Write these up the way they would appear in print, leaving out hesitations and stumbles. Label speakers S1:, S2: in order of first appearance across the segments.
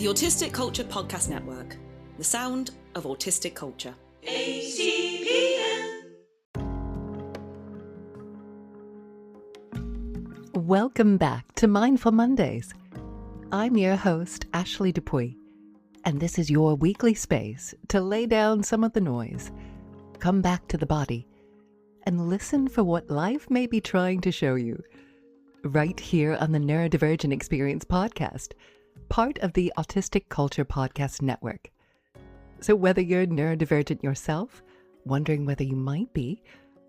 S1: The Autistic Culture Podcast Network, the sound of autistic culture. ACPN.
S2: Welcome back to Mindful Mondays. I'm your host, Ashley Dupuy, and this is your weekly space to lay down some of the noise, come back to the body, and listen for what life may be trying to show you. Right here on the Neurodivergent Experience podcast, part of the Autistic Culture Podcast Network. So whether you're neurodivergent yourself, wondering whether you might be,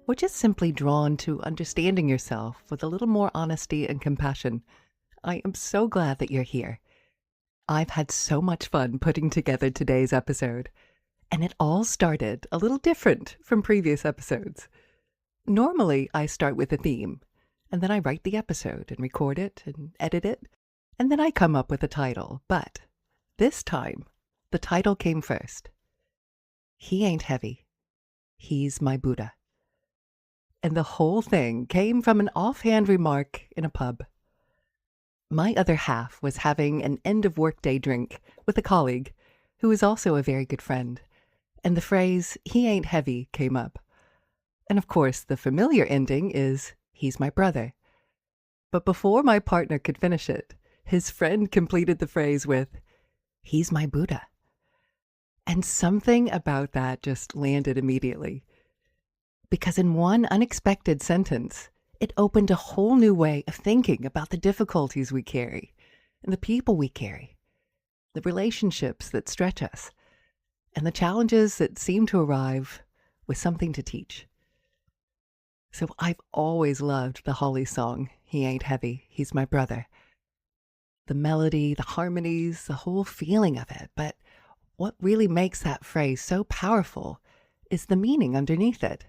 S2: or just simply drawn to understanding yourself with a little more honesty and compassion, I am so glad that you're here. I've had so much fun putting together today's episode, and it all started a little different from previous episodes. Normally, I start with a theme, and then I write the episode and record it and edit it, and then I come up with a title. But this time, the title came first. He ain't heavy. He's my Buddha. And the whole thing came from an offhand remark in a pub. My other half was having an end-of-workday drink with a colleague who is also a very good friend, and the phrase, he ain't heavy, came up. And of course, the familiar ending is, he's my brother. But before my partner could finish it, his friend completed the phrase with, he's my Buddha. And something about that just landed immediately. Because in one unexpected sentence, it opened a whole new way of thinking about the difficulties we carry, and the people we carry, the relationships that stretch us, and the challenges that seem to arrive with something to teach. So I've always loved the Holly song, He Ain't Heavy, He's My Brother. The melody, the harmonies, the whole feeling of it. But what really makes that phrase so powerful is the meaning underneath it.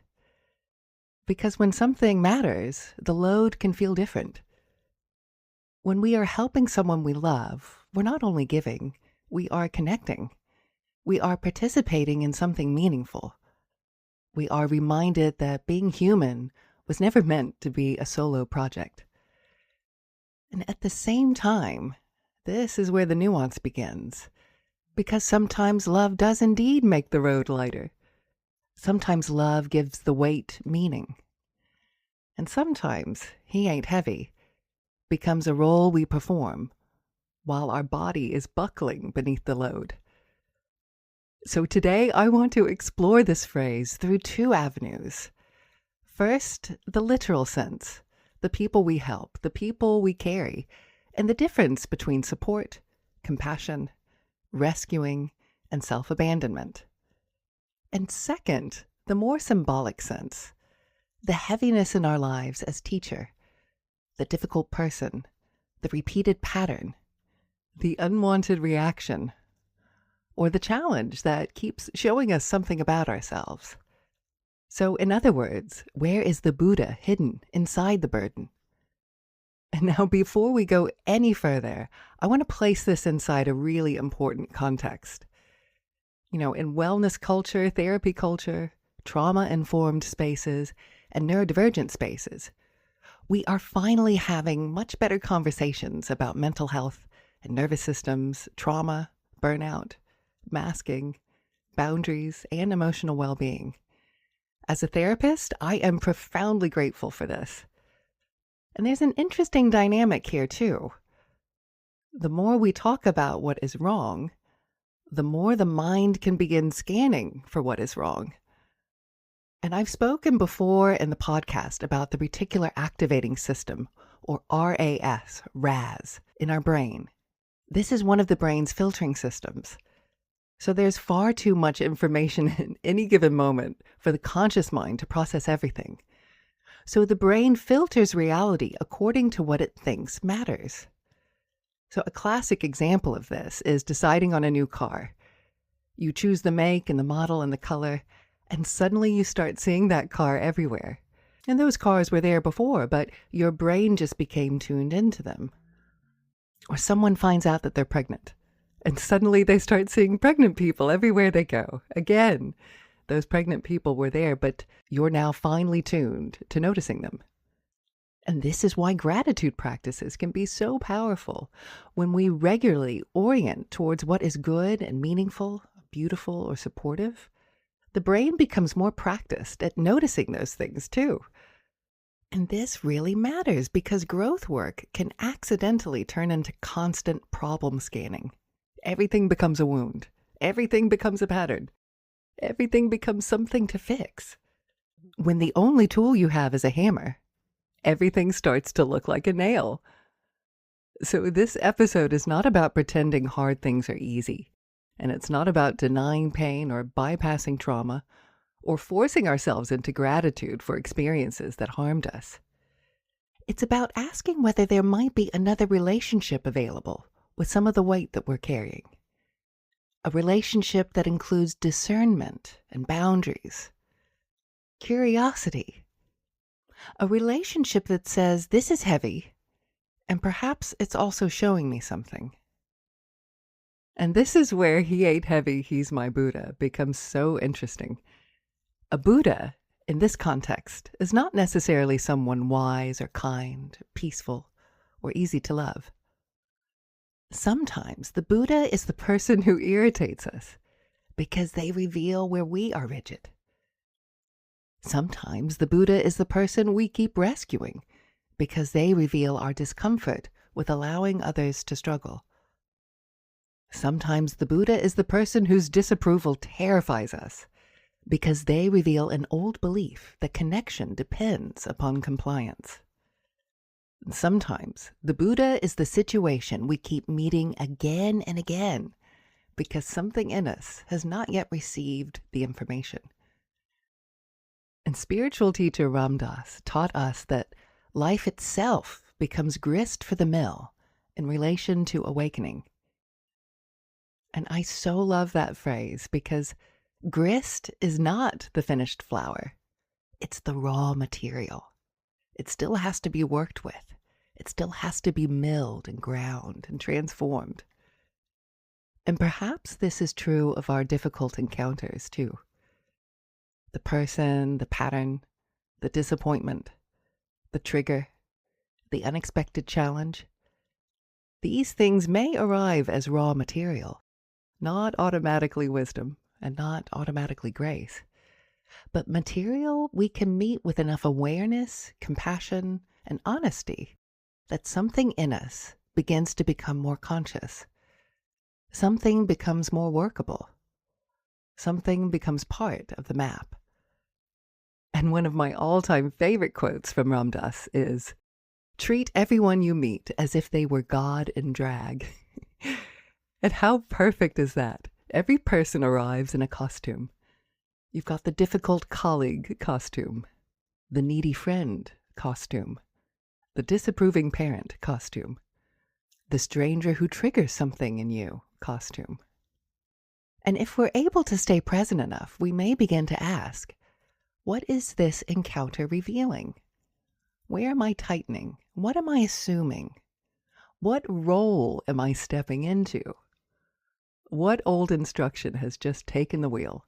S2: Because when something matters, the load can feel different. When we are helping someone we love, we're not only giving, we are connecting. We are participating in something meaningful. We are reminded that being human was never meant to be a solo project. And at the same time, this is where the nuance begins. Because sometimes love does indeed make the road lighter. Sometimes love gives the weight meaning. And sometimes he ain't heavy becomes a role we perform while our body is buckling beneath the load. So today I want to explore this phrase through two avenues. First, the literal sense, the people we help, the people we carry, and the difference between support, compassion, rescuing, and self-abandonment. And second, the more symbolic sense, the heaviness in our lives as teacher, the difficult person, the repeated pattern, the unwanted reaction, or the challenge that keeps showing us something about ourselves. So in other words, where is the Buddha hidden inside the burden? And now before we go any further, I want to place this inside a really important context. You know, in wellness culture, therapy culture, trauma-informed spaces, and neurodivergent spaces, we are finally having much better conversations about mental health and nervous systems, trauma, burnout, masking, boundaries, and emotional well-being. As a therapist, I am profoundly grateful for this. And there's an interesting dynamic here, too. The more we talk about what is wrong, the more the mind can begin scanning for what is wrong. And I've spoken before in the podcast about the reticular activating system, or RAS, in our brain. This is one of the brain's filtering systems. So there's far too much information in any given moment for the conscious mind to process everything. So the brain filters reality according to what it thinks matters. So a classic example of this is deciding on a new car. You choose the make and the model and the color, and suddenly you start seeing that car everywhere. And those cars were there before, but your brain just became tuned into them. Or someone finds out that they're pregnant, and suddenly they start seeing pregnant people everywhere they go. Again, those pregnant people were there, but you're now finely tuned to noticing them. And this is why gratitude practices can be so powerful. When we regularly orient towards what is good and meaningful, beautiful, or supportive, the brain becomes more practiced at noticing those things too. And this really matters because growth work can accidentally turn into constant problem scanning. Everything becomes a wound. Everything becomes a pattern. Everything becomes something to fix. When the only tool you have is a hammer, everything starts to look like a nail. So this episode is not about pretending hard things are easy. And it's not about denying pain or bypassing trauma or forcing ourselves into gratitude for experiences that harmed us. It's about asking whether there might be another relationship available with some of the weight that we're carrying. A relationship that includes discernment and boundaries, curiosity. A relationship that says, this is heavy, and perhaps it's also showing me something. And this is where he ate heavy, he's my Buddha becomes so interesting. A Buddha, in this context, is not necessarily someone wise or kind, peaceful, or easy to love. Sometimes the Buddha is the person who irritates us because they reveal where we are rigid. Sometimes the Buddha is the person we keep rescuing because they reveal our discomfort with allowing others to struggle. Sometimes the Buddha is the person whose disapproval terrifies us because they reveal an old belief that connection depends upon compliance. Sometimes the Buddha is the situation we keep meeting again and again because something in us has not yet received the information. And spiritual teacher Ram Dass taught us that life itself becomes grist for the mill in relation to awakening. And I so love that phrase because grist is not the finished flour. It's the raw material. It still has to be worked with. It still has to be milled and ground and transformed. And perhaps this is true of our difficult encounters too. The person, the pattern, the disappointment, the trigger, the unexpected challenge. These things may arrive as raw material, not automatically wisdom and not automatically grace, but material we can meet with enough awareness, compassion, and honesty that something in us begins to become more conscious. Something becomes more workable. Something becomes part of the map. And one of my all-time favorite quotes from Ram Dass is, "Treat everyone you meet as if they were God in drag." And how perfect is that? Every person arrives in a costume. You've got the difficult colleague costume, the needy friend costume, the disapproving parent costume, the stranger who triggers something in you costume. And if we're able to stay present enough, we may begin to ask, what is this encounter revealing? Where am I tightening? What am I assuming? What role am I stepping into? What old instruction has just taken the wheel?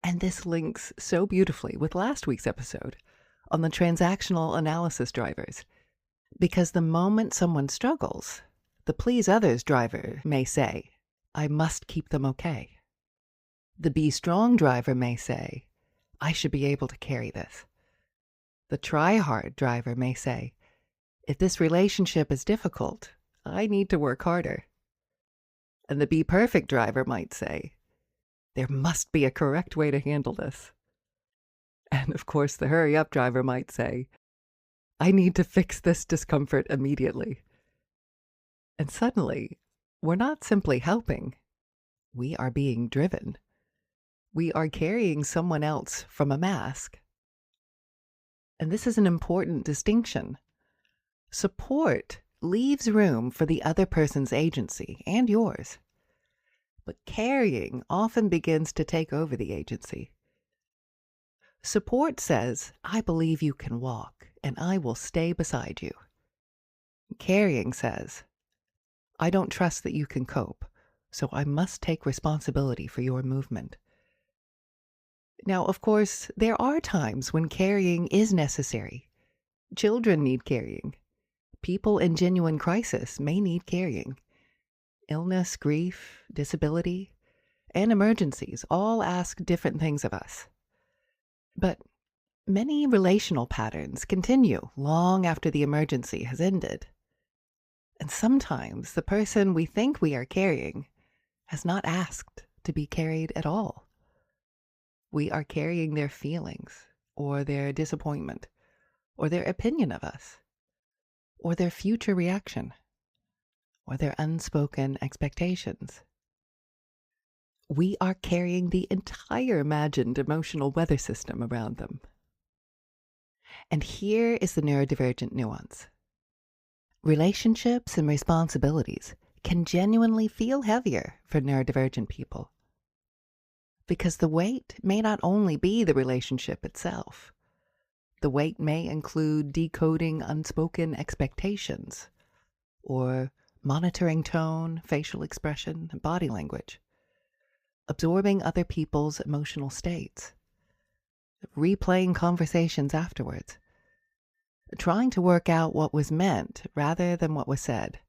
S2: And this links so beautifully with last week's episode on the transactional analysis drivers, because the moment someone struggles, the please others driver may say, I must keep them okay. The be strong driver may say, I should be able to carry this. The try hard driver may say, if this relationship is difficult, I need to work harder. And the be perfect driver might say, there must be a correct way to handle this. And of course, the hurry up driver might say, I need to fix this discomfort immediately. And suddenly, we're not simply helping. We are being driven. We are carrying someone else from a mask. And this is an important distinction. Support leaves room for the other person's agency and yours. But carrying often begins to take over the agency. Support says, I believe you can walk, and I will stay beside you. Carrying says, I don't trust that you can cope, so I must take responsibility for your movement. Now, of course, there are times when carrying is necessary, Children need carrying. People in genuine crisis may need carrying. Illness, grief, disability, and emergencies all ask different things of us. But many relational patterns continue long after the emergency has ended. And sometimes the person we think we are carrying has not asked to be carried at all. We are carrying their feelings, or their disappointment, or their opinion of us, or their future reaction, or their unspoken expectations. We are carrying the entire imagined emotional weather system around them. And here is the neurodivergent nuance. Relationships and responsibilities can genuinely feel heavier for neurodivergent people, because the weight may not only be the relationship itself. The weight may include decoding unspoken expectations, or monitoring tone, facial expression, and body language, absorbing other people's emotional states, replaying conversations afterwards, trying to work out what was meant rather than what was said,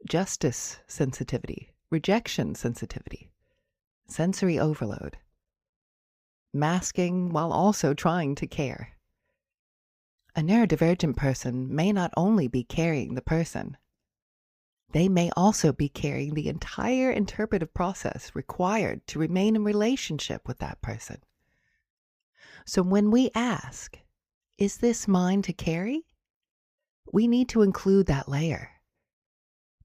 S2: justice sensitivity, rejection sensitivity, sensory overload, masking while also trying to care. A neurodivergent person may not only be carrying the person, they may also be carrying the entire interpretive process required to remain in relationship with that person. So when we ask, is this mine to carry? We need to include that layer,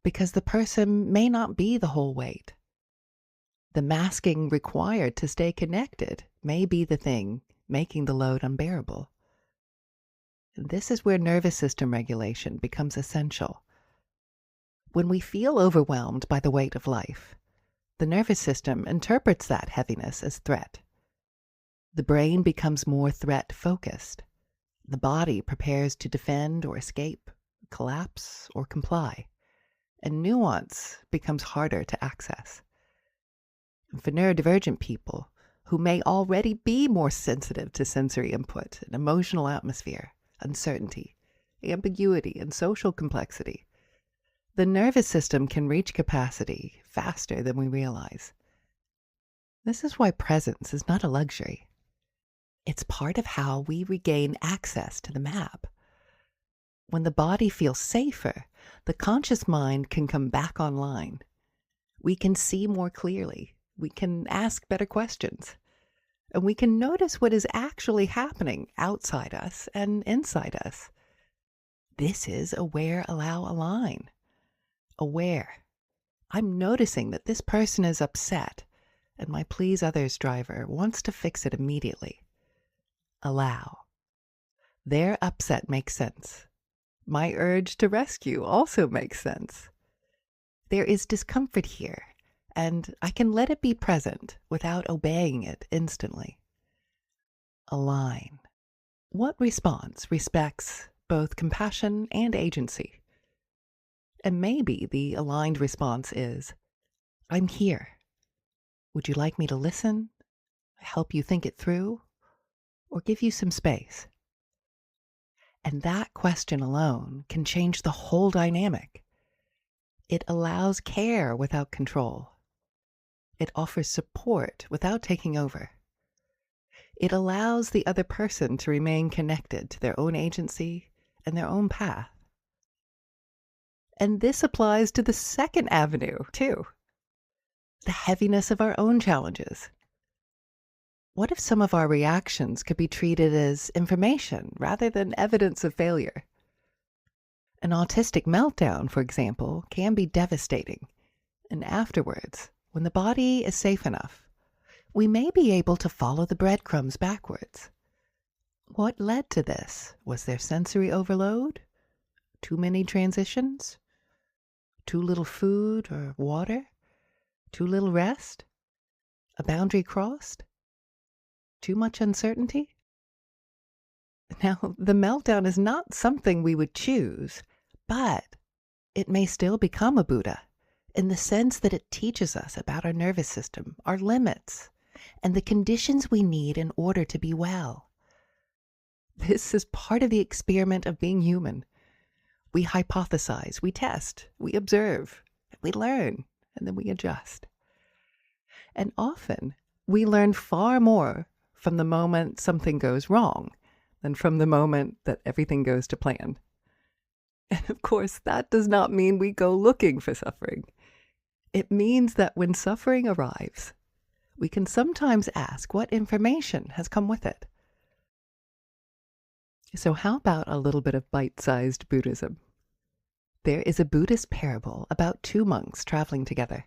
S2: because the person may not be the whole weight. The masking required to stay connected may be the thing making the load unbearable. This is where nervous system regulation becomes essential. When we feel overwhelmed by the weight of life, the nervous system interprets that heaviness as threat. The brain becomes more threat-focused. The body prepares to defend or escape, collapse or comply, and nuance becomes harder to access. For neurodivergent people, who may already be more sensitive to sensory input and emotional atmosphere, uncertainty, ambiguity, and social complexity, the nervous system can reach capacity faster than we realize. This is why presence is not a luxury. It's part of how we regain access to the map. When the body feels safer, the conscious mind can come back online. We can see more clearly. We can ask better questions. And we can notice what is actually happening outside us and inside us. This is aware, allow, align. Aware. I'm noticing that this person is upset, and my please others driver wants to fix it immediately. Allow. Their upset makes sense. My urge to rescue also makes sense. There is discomfort here, and I can let it be present without obeying it instantly. Align. What response respects both compassion and agency? And maybe the aligned response is, I'm here. Would you like me to listen, help you think it through, or give you some space? And that question alone can change the whole dynamic. It allows care without control. It offers support without taking over. It allows the other person to remain connected to their own agency and their own path. And this applies to the second avenue, too. The heaviness of our own challenges. What if some of our reactions could be treated as information rather than evidence of failure? An autistic meltdown, for example, can be devastating. And afterwards, when the body is safe enough, we may be able to follow the breadcrumbs backwards. What led to this? Was there sensory overload? Too many transitions? Too little food or water? Too little rest? A boundary crossed? Too much uncertainty? Now, the meltdown is not something we would choose, but it may still become a Buddha in the sense that it teaches us about our nervous system, our limits, and the conditions we need in order to be well. This is part of the experiment of being human. We hypothesize, we test, we observe, we learn, and then we adjust. And often, we learn far more from the moment something goes wrong than from the moment that everything goes to plan. And of course, that does not mean we go looking for suffering. It means that when suffering arrives, we can sometimes ask what information has come with it. So how about a little bit of bite-sized Buddhism? There is a Buddhist parable about two monks traveling together.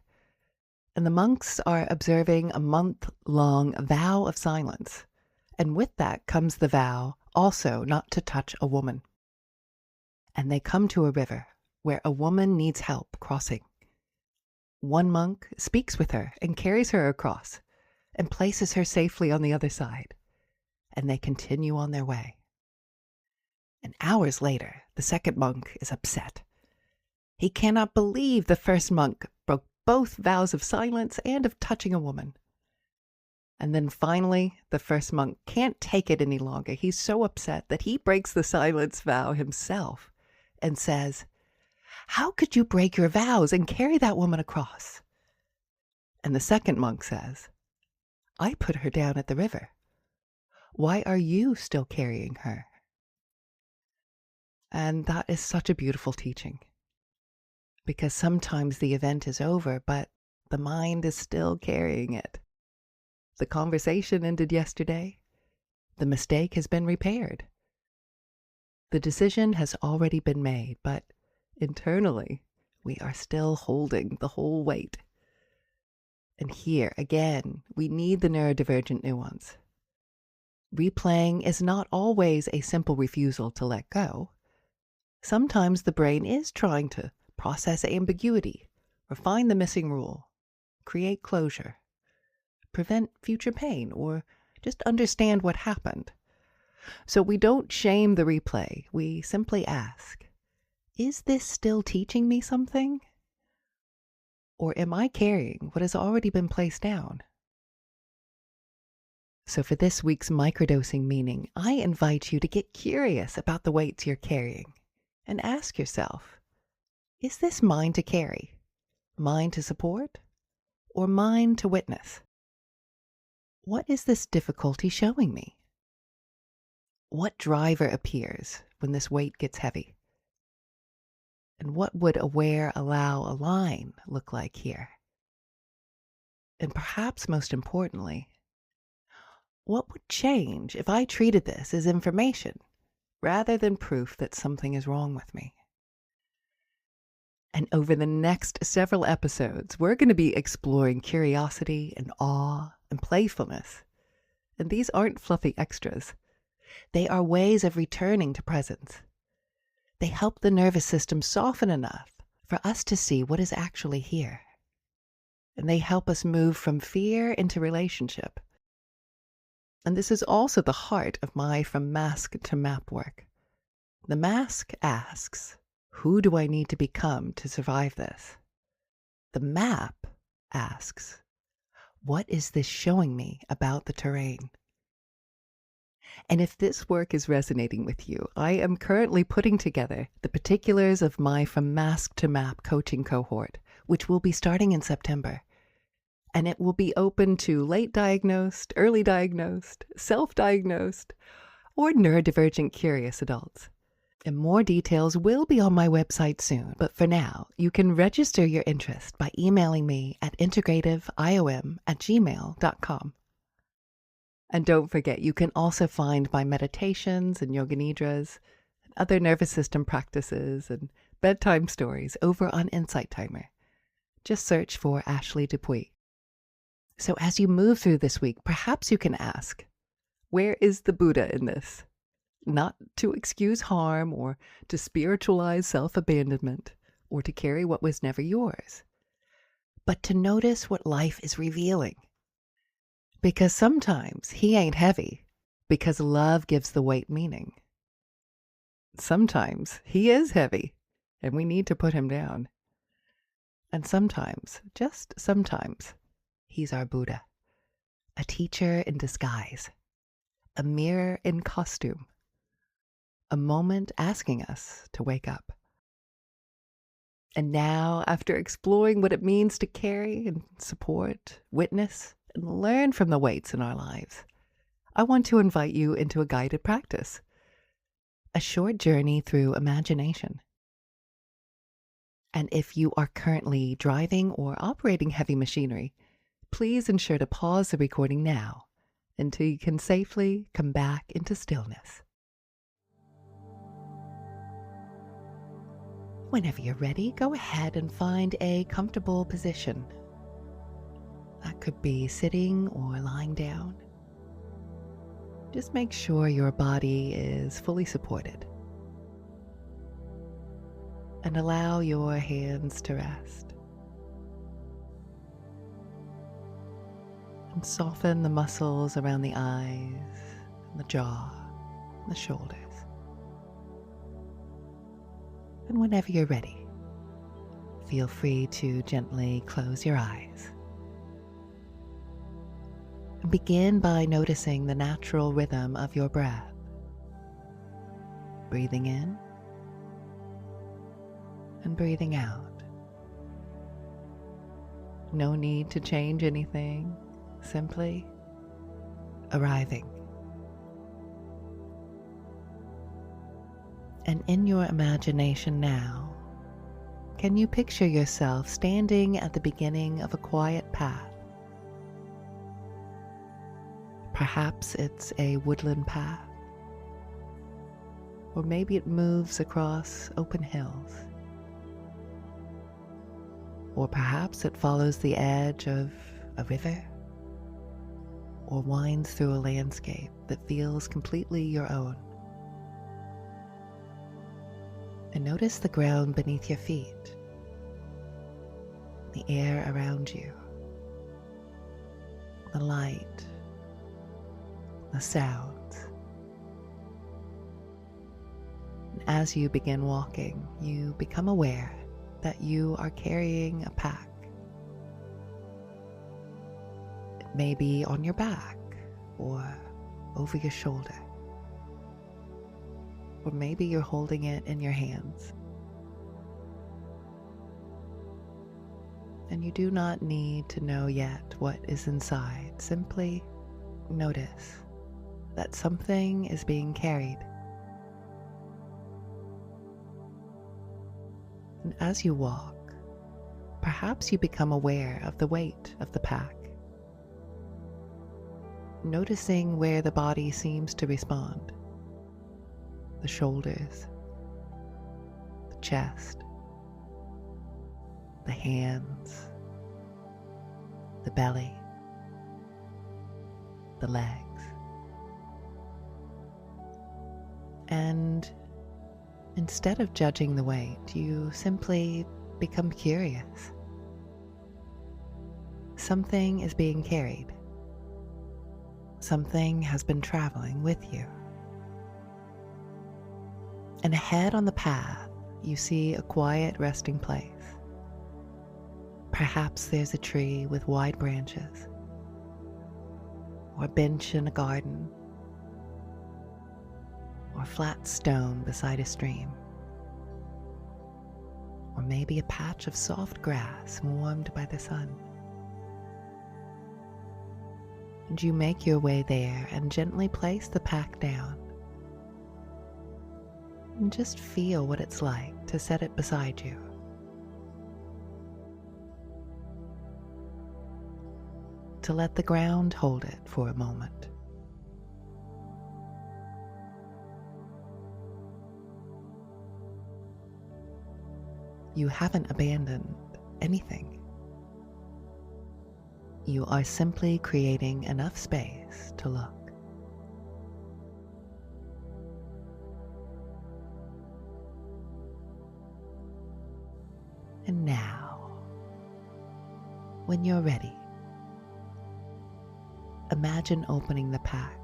S2: And the monks are observing a month-long vow of silence. And with that comes the vow also not to touch a woman. And they come to a river where a woman needs help crossing. One monk speaks with her and carries her across and places her safely on the other side. And they continue on their way. And hours later, the second monk is upset. He cannot believe the first monk broke both vows of silence and of touching a woman. And then finally, the first monk can't take it any longer. He's so upset that he breaks the silence vow himself and says, "How could you break your vows and carry that woman across?" And the second monk says, "I put her down at the river. Why are you still carrying her?" And that is such a beautiful teaching. Because sometimes the event is over, but the mind is still carrying it. The conversation ended yesterday. The mistake has been repaired. The decision has already been made, but internally, we are still holding the whole weight. And here, again, we need the neurodivergent nuance. Replaying is not always a simple refusal to let go. Sometimes the brain is trying to process ambiguity, refine the missing rule, create closure, prevent future pain, or just understand what happened. So we don't shame the replay. We simply ask, is this still teaching me something? Or am I carrying what has already been placed down? So for this week's microdosing meaning, I invite you to get curious about the weights you're carrying and ask yourself, is this mine to carry, mine to support, or mine to witness? What is this difficulty showing me? What driver appears when this weight gets heavy? And what would aware, allow, align look like here? And perhaps most importantly, what would change if I treated this as information rather than proof that something is wrong with me? And over the next several episodes, we're going to be exploring curiosity and awe and playfulness. And these aren't fluffy extras. They are ways of returning to presence. They help the nervous system soften enough for us to see what is actually here. And they help us move from fear into relationship. And this is also the heart of my From Mask to Map work. The mask asks, who do I need to become to survive this? The map asks, what is this showing me about the terrain? And if this work is resonating with you, I am currently putting together the particulars of my From Mask to Map coaching cohort, which will be starting in September. And it will be open to late diagnosed, early diagnosed, self-diagnosed, or neurodivergent curious adults. And more details will be on my website soon, but for now, you can register your interest by emailing me at integrativeiom@gmail.com. And don't forget, you can also find my meditations and yoga nidras, and other nervous system practices, and bedtime stories over on Insight Timer. Just search for Ashley Dupuy. So as you move through this week, perhaps you can ask, where is the Buddha in this? Not to excuse harm or to spiritualize self-abandonment or to carry what was never yours, but to notice what life is revealing. Because sometimes he ain't heavy because love gives the weight meaning. Sometimes he is heavy and we need to put him down. And sometimes, just sometimes, he's our Buddha, a teacher in disguise, a mirror in costume, a moment asking us to wake up. And now, after exploring what it means to carry and support, witness, and learn from the weights in our lives, I want to invite you into a guided practice, a short journey through imagination. And if you are currently driving or operating heavy machinery, please ensure to pause the recording now until you can safely come back into stillness. Whenever you're ready, go ahead and find a comfortable position. That could be sitting or lying down. Just make sure your body is fully supported. And allow your hands to rest. And soften the muscles around the eyes, the jaw, and the shoulders. And whenever you're ready, feel free to gently close your eyes. And begin by noticing the natural rhythm of your breath. Breathing in and breathing out. No need to change anything, simply arriving. And in your imagination now, can you picture yourself standing at the beginning of a quiet path? Perhaps it's a woodland path, or maybe it moves across open hills, or perhaps it follows the edge of a river, or winds through a landscape that feels completely your own. And notice the ground beneath your feet, the air around you, the light, the sounds. And as you begin walking, you become aware that you are carrying a pack. It may be on your back or over your shoulder. Or maybe you're holding it in your hands. And you do not need to know yet what is inside. Simply notice that something is being carried. And as you walk, perhaps you become aware of the weight of the pack, noticing where the body seems to respond. The shoulders, the chest, the hands, the belly, the legs. And instead of judging the weight, you simply become curious. Something is being carried. Something has been traveling with you. And ahead on the path, you see a quiet resting place. Perhaps there's a tree with wide branches, or a bench in a garden, or a flat stone beside a stream, or maybe a patch of soft grass warmed by the sun. And you make your way there and gently place the pack down. And just feel what it's like to set it beside you. To let the ground hold it for a moment. You haven't abandoned anything. You are simply creating enough space to look. And now, when you're ready, imagine opening the pack.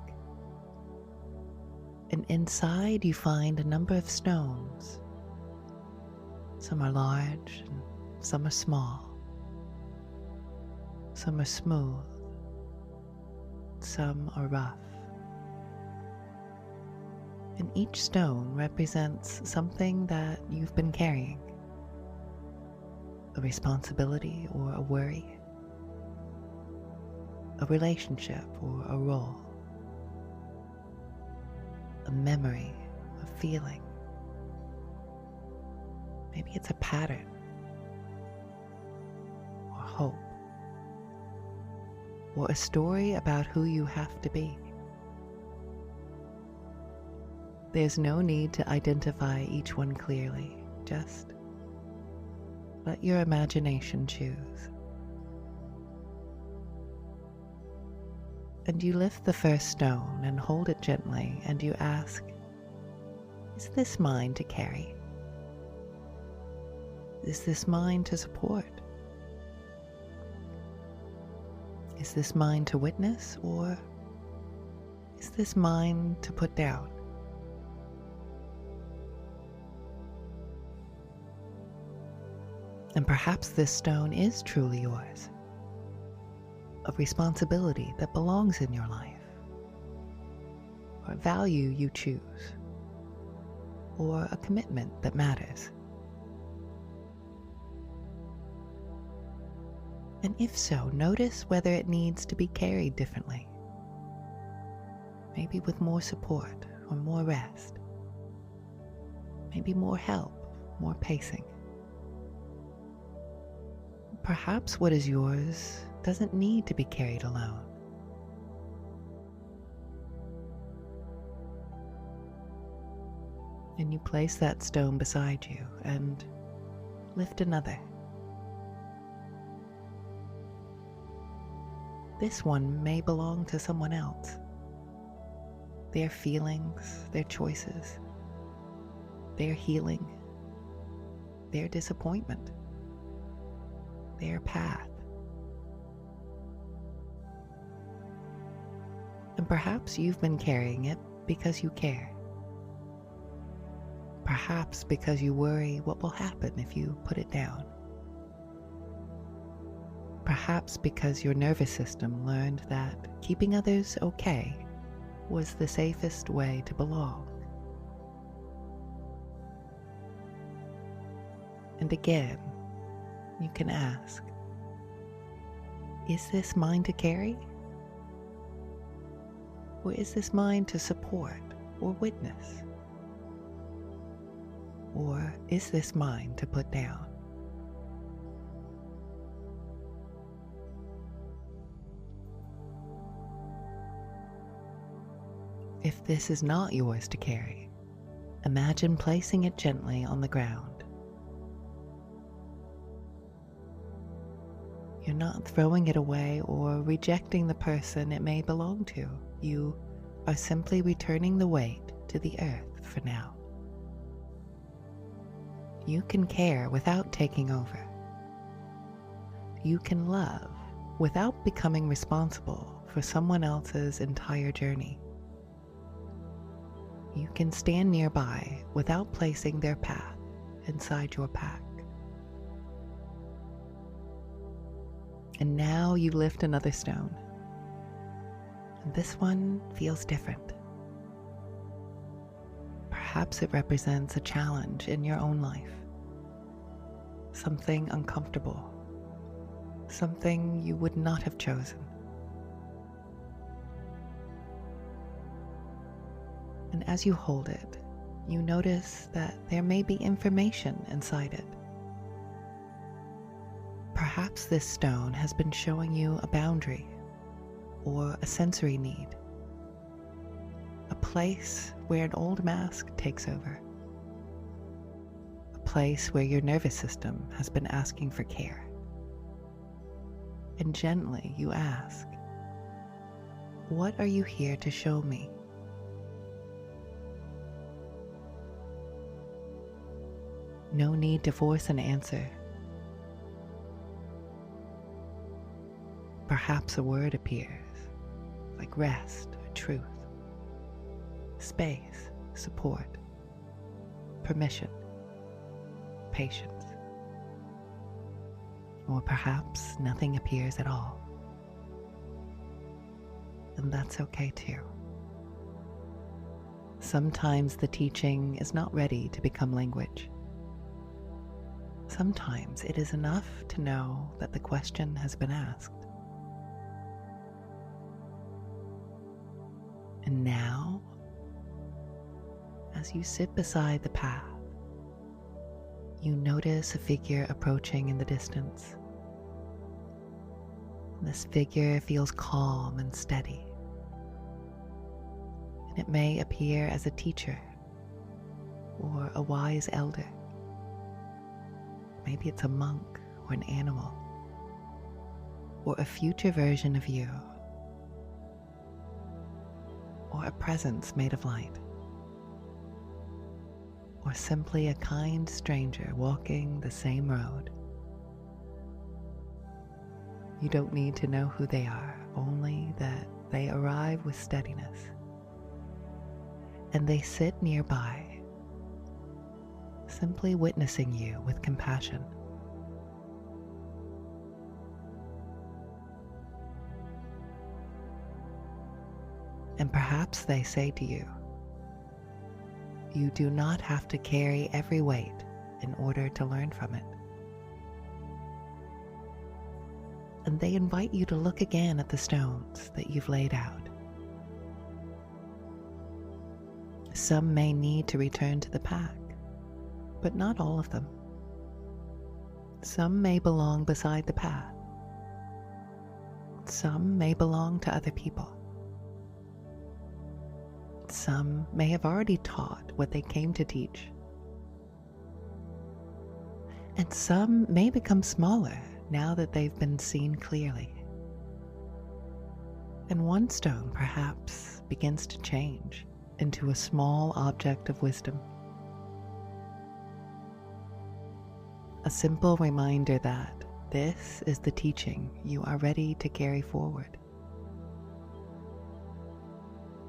S2: And inside you find a number of stones. Some are large and some are small. Some are smooth. Some are rough. And each stone represents something that you've been carrying. A responsibility or a worry. A relationship or a role. A memory, a feeling. Maybe it's a pattern or hope or a story about who you have to be. There's no need to identify each one clearly, just let your imagination choose. And you lift the first stone and hold it gently, and you ask, is this mine to carry? Is this mine to support? Is this mine to witness, or is this mine to put down? And perhaps this stone is truly yours, a responsibility that belongs in your life, or a value you choose, or a commitment that matters. And if so, notice whether it needs to be carried differently, maybe with more support or more rest, maybe more help, more pacing. Perhaps what is yours doesn't need to be carried alone. And you place that stone beside you and lift another. This one may belong to someone else. Their feelings, their choices, their healing, their disappointment, their path. And perhaps you've been carrying it because you care. Perhaps because you worry what will happen if you put it down. Perhaps because your nervous system learned that keeping others okay was the safest way to belong. And again, you can ask, is this mine to carry? Or is this mine to support or witness? Or is this mine to put down? If this is not yours to carry, imagine placing it gently on the ground. You're not throwing it away or rejecting the person it may belong to. You are simply returning the weight to the earth for now. You can care without taking over. You can love without becoming responsible for someone else's entire journey. You can stand nearby without placing their path inside your pack. And now you lift another stone. And this one feels different. Perhaps it represents a challenge in your own life. Something uncomfortable. Something you would not have chosen. And as you hold it, you notice that there may be information inside it. Perhaps this stone has been showing you a boundary or a sensory need, a place where an old mask takes over, a place where your nervous system has been asking for care. And gently you ask, what are you here to show me? No need to force an answer. Perhaps a word appears, like rest or truth, space, support, permission, patience. Or perhaps nothing appears at all. And that's okay too. Sometimes the teaching is not ready to become language. Sometimes it is enough to know that the question has been asked. And now, as you sit beside the path, you notice a figure approaching in the distance. This figure feels calm and steady, and it may appear as a teacher or a wise elder. Maybe it's a monk or an animal, or a future version of you, or a presence made of light, or simply a kind stranger walking the same road. You don't need to know who they are, only that they arrive with steadiness, and they sit nearby, simply witnessing you with compassion. And perhaps they say to you, you do not have to carry every weight in order to learn from it. And they invite you to look again at the stones that you've laid out. Some may need to return to the pack, but not all of them. Some may belong beside the path. Some may belong to other people. Some may have already taught what they came to teach. And some may become smaller now that they've been seen clearly. And one stone perhaps begins to change into a small object of wisdom. A simple reminder that this is the teaching you are ready to carry forward.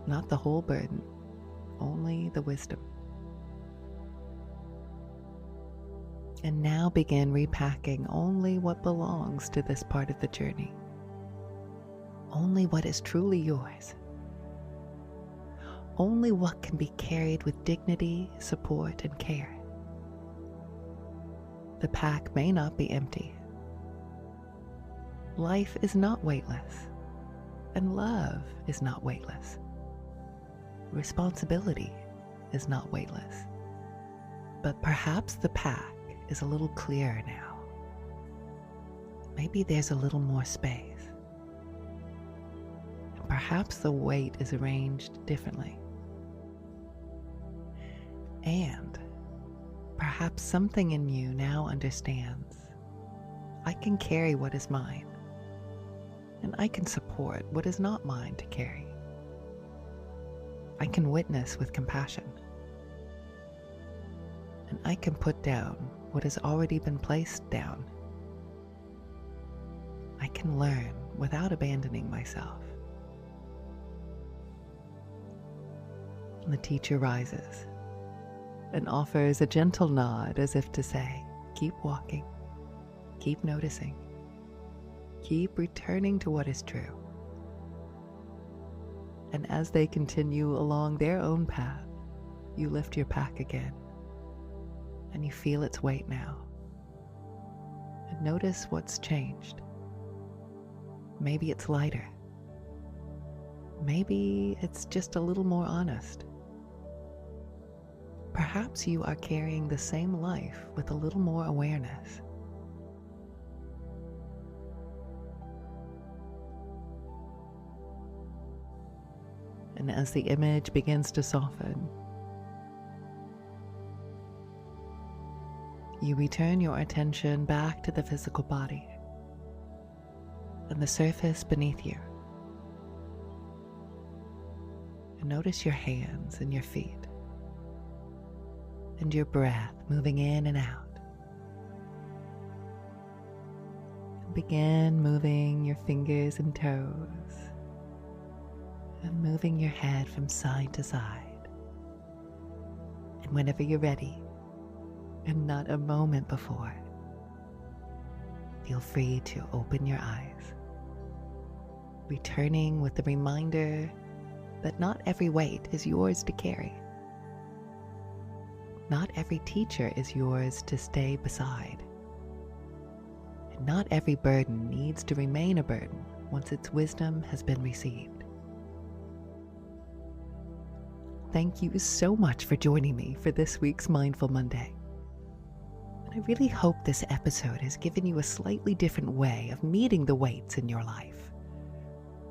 S2: Not the whole burden, only the wisdom. And now begin repacking only what belongs to this part of the journey. Only what is truly yours. Only what can be carried with dignity, support, and care. The pack may not be empty. Life is not weightless, and love is not weightless. Responsibility is not weightless. But perhaps the pack is a little clearer now. Maybe there's a little more space. And perhaps the weight is arranged differently. And perhaps something in you now understands, I can carry what is mine, and I can support what is not mine to carry. I can witness with compassion, and I can put down what has already been placed down. I can learn without abandoning myself. The teacher rises and offers a gentle nod as if to say, keep walking, keep noticing, keep returning to what is true. And as they continue along their own path, you lift your pack again, and you feel its weight now. And notice what's changed. Maybe it's lighter. Maybe it's just a little more honest. Perhaps you are carrying the same life with a little more awareness. And as the image begins to soften, you return your attention back to the physical body and the surface beneath you. And notice your hands and your feet and your breath moving in and out. Begin moving your fingers and toes, and moving your head from side to side. And whenever you're ready, and not a moment before, feel free to open your eyes, returning with the reminder that not every weight is yours to carry. Not every teacher is yours to stay beside. And not every burden needs to remain a burden once its wisdom has been received. Thank you so much for joining me for this week's Mindful Monday. And I really hope this episode has given you a slightly different way of meeting the weights in your life.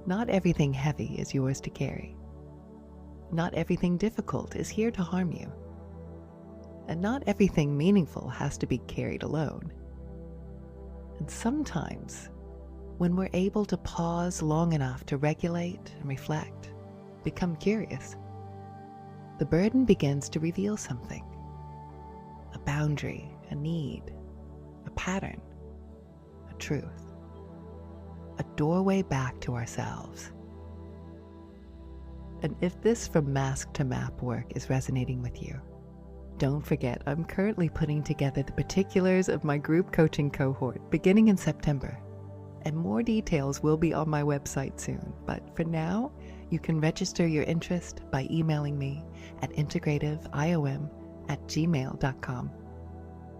S2: Not everything heavy is yours to carry. Not everything difficult is here to harm you. And not everything meaningful has to be carried alone. And sometimes, when we're able to pause long enough to regulate and reflect, become curious, the burden begins to reveal something. A boundary, a need, a pattern, a truth. A doorway back to ourselves. And if this From Mask to Map work is resonating with you, don't forget I'm currently putting together the particulars of my group coaching cohort beginning in September, and more details will be on my website soon. But for now, you can register your interest by emailing me at integrativeiom@gmail.com.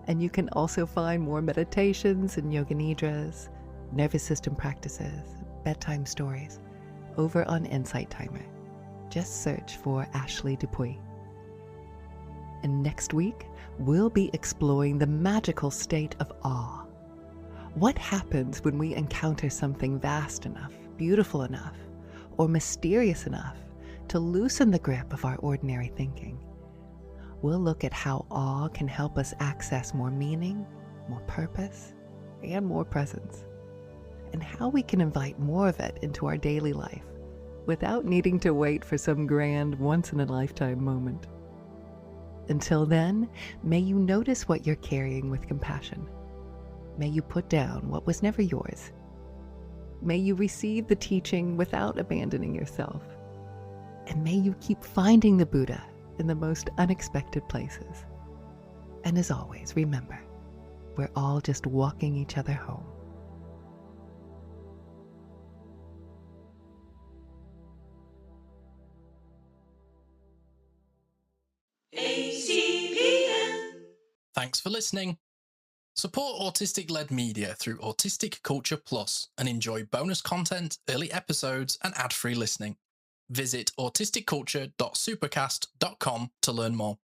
S2: And you can also find more meditations and yoga nidras, nervous system practices, bedtime stories over on Insight Timer. Just search for Ashley Dupuy. And next week, we'll be exploring the magical state of awe. What happens when we encounter something vast enough, beautiful enough, or mysterious enough to loosen the grip of our ordinary thinking? We'll look at how awe can help us access more meaning, more purpose, and more presence, and how we can invite more of it into our daily life without needing to wait for some grand once-in-a-lifetime moment. Until then, may you notice what you're carrying with compassion. May you put down what was never yours. May you receive the teaching without abandoning yourself. And may you keep finding the Buddha in the most unexpected places. And as always, remember, we're all just walking each other home.
S3: Thanks for listening. Support autistic-led media through Autistic Culture Plus and enjoy bonus content, early episodes, and ad-free listening. Visit autisticculture.supercast.com to learn more.